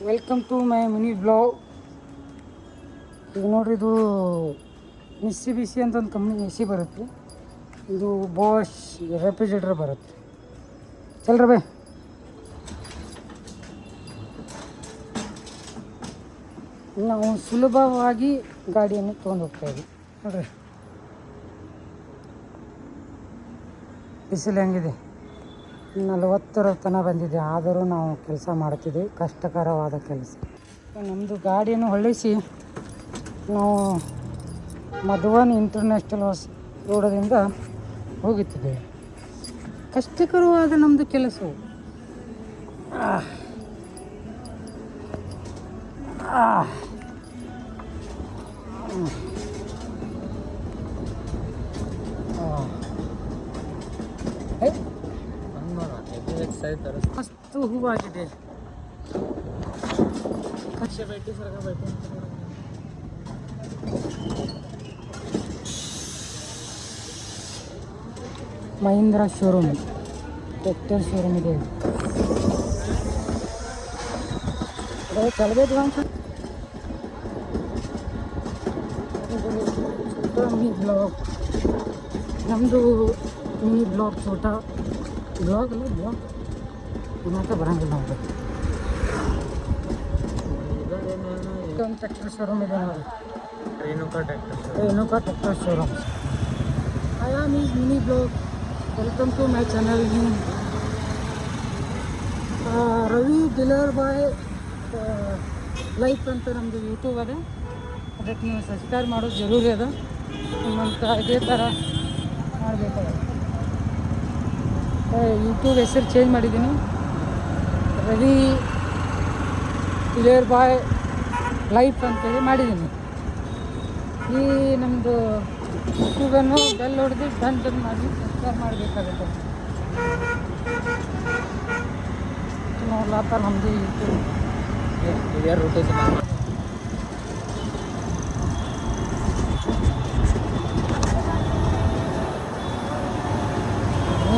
Welcome to my mini blog. ಈಗ ನೋಡ್ರಿ, ಇದು ಮಿಸ್ಸಿಬಿಸಿ ಅಂತ ಒಂದು ಕಂಪ್ನಿ ಎ ಸಿ ಬರುತ್ತೆ. ಇದು ಬಾಷ್ ರೆಫ್ರಿಜರೇಟರ್ ಬರುತ್ತೆ. ಚಲ್ರ ಬೇ, ನಾವು ಸುಲಭವಾಗಿ ಗಾಡಿಯನ್ನು ತೊಗೊಂಡು ಹೋಗ್ತಾ ಇದ್ವಿ. ನೋಡ್ರಿ ಬಿಸಿಲು ಹೆಂಗಿದೆ, 40ರ ತನಕ ಬಂದಿದೆ. ಆದರೂ ನಾವು ಕೆಲಸ ಮಾಡ್ತಿದ್ದೀವಿ, ಕಷ್ಟಕರವಾದ ಕೆಲಸ. ನಮ್ಮದು ಗಾಡಿಯನ್ನು ಹೊಳ್ಳಿಸಿ ನಾವು ಮಧುವನ್ ಇಂಟರ್ನ್ಯಾಷನಲ್ ರೋಡದಿಂದ ಹೋಗುತ್ತಿದ್ದೇವೆ. ಕಷ್ಟಕರವಾದ ನಮ್ಮದು ಕೆಲಸವು. ಮಸ್ತು ಹೂವಾಗಿದೆ. ಮಹೀಂದ್ರ ಶೋರೂಮ್, ಟ್ರ್ಯಾಕ್ಟರ್ ಶೋರೂಮ್ ಇದೆ. ಚಲಬೇಕು ಮಿನಿ ಬ್ಲಾಗ್. ನಮ್ಮದು ಮಿನಿ ಬ್ಲಾಗ್, ಛೋಟಾ ಬ್ಲಾಗ್ ಅಲ್ಲ, ಬ್ಲಾಗ್ ಮಾತ್ರ ಬರೋಂಗಿಲ್ಲ. ನಮಗೆ ಒಂದು ಟ್ರ್ಯಾಕ್ಟರ್ ಶೋರೂಮ್ ಇದೆ ನೋಡಿ, Renuka tractor showroom. I am is mini blog. Welcome to my channel. Ravi dealer boy life ಅಂತ ನಮ್ಮದು ಯೂಟ್ಯೂಬ್ ಅದ. ಅದಕ್ಕೆ ನೀವು ಸಬ್ಸ್ಕ್ರೈಬ್ ಮಾಡೋದು ಜರೂರಿ ಅದ. ನಿಮ್ಮಂತ ಇದೇ ಥರ ಮಾಡಬೇಕಾದ. ಯೂಟ್ಯೂಬ್ ಹೆಸರು ಚೇಂಜ್ ಮಾಡಿದ್ದೀನಿ, ರವಿ ಡಿಲರ್ ಬಾಯ್ ಲೈಫ್ ಅಂತೇಳಿ ಮಾಡಿದ್ದೀನಿ. ಈ ನಮ್ಮದು ಯೂಟ್ಯೂಬನ್ನು ಬೆಲ್ ಹೊಡೆದು ಡನ್ ಮಾಡಿ ಸಬ್ಸ್ಕ್ರೈಬ್ ಮಾಡಬೇಕಾಗುತ್ತೆ. ನೋಡ್ಲಾತ ನಮ್ಮದು ಯೂಟ್ಯೂಬ್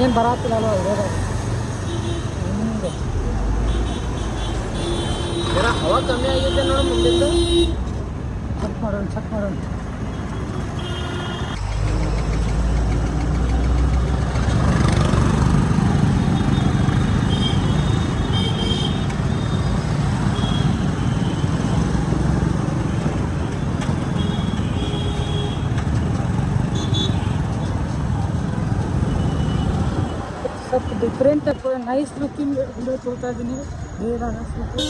ಏನು ಬರತ್ತಿಲ್ಲ ಅಲ್ವ ಇರೋದಾಗ. ಹವಾ ಕಮ್ಮಿ ಆಗಿದೆ ನೋಡಿ, ಮುಂದಿದ್ದು ಚೆಕ್ ಮಾಡೋಣ. ಸ್ವಲ್ಪ ಡಿಫ್ರೆಂಟ್ ನೈಸ್ ಲುಕ್ಕಿಂಗ್ ವಿಡಿಯೋ ತೋರ್ತಾ ಇದ್ದೀನಿ. ಬೇಗ ಅನಿಸ್ಬಿಟ್ಟು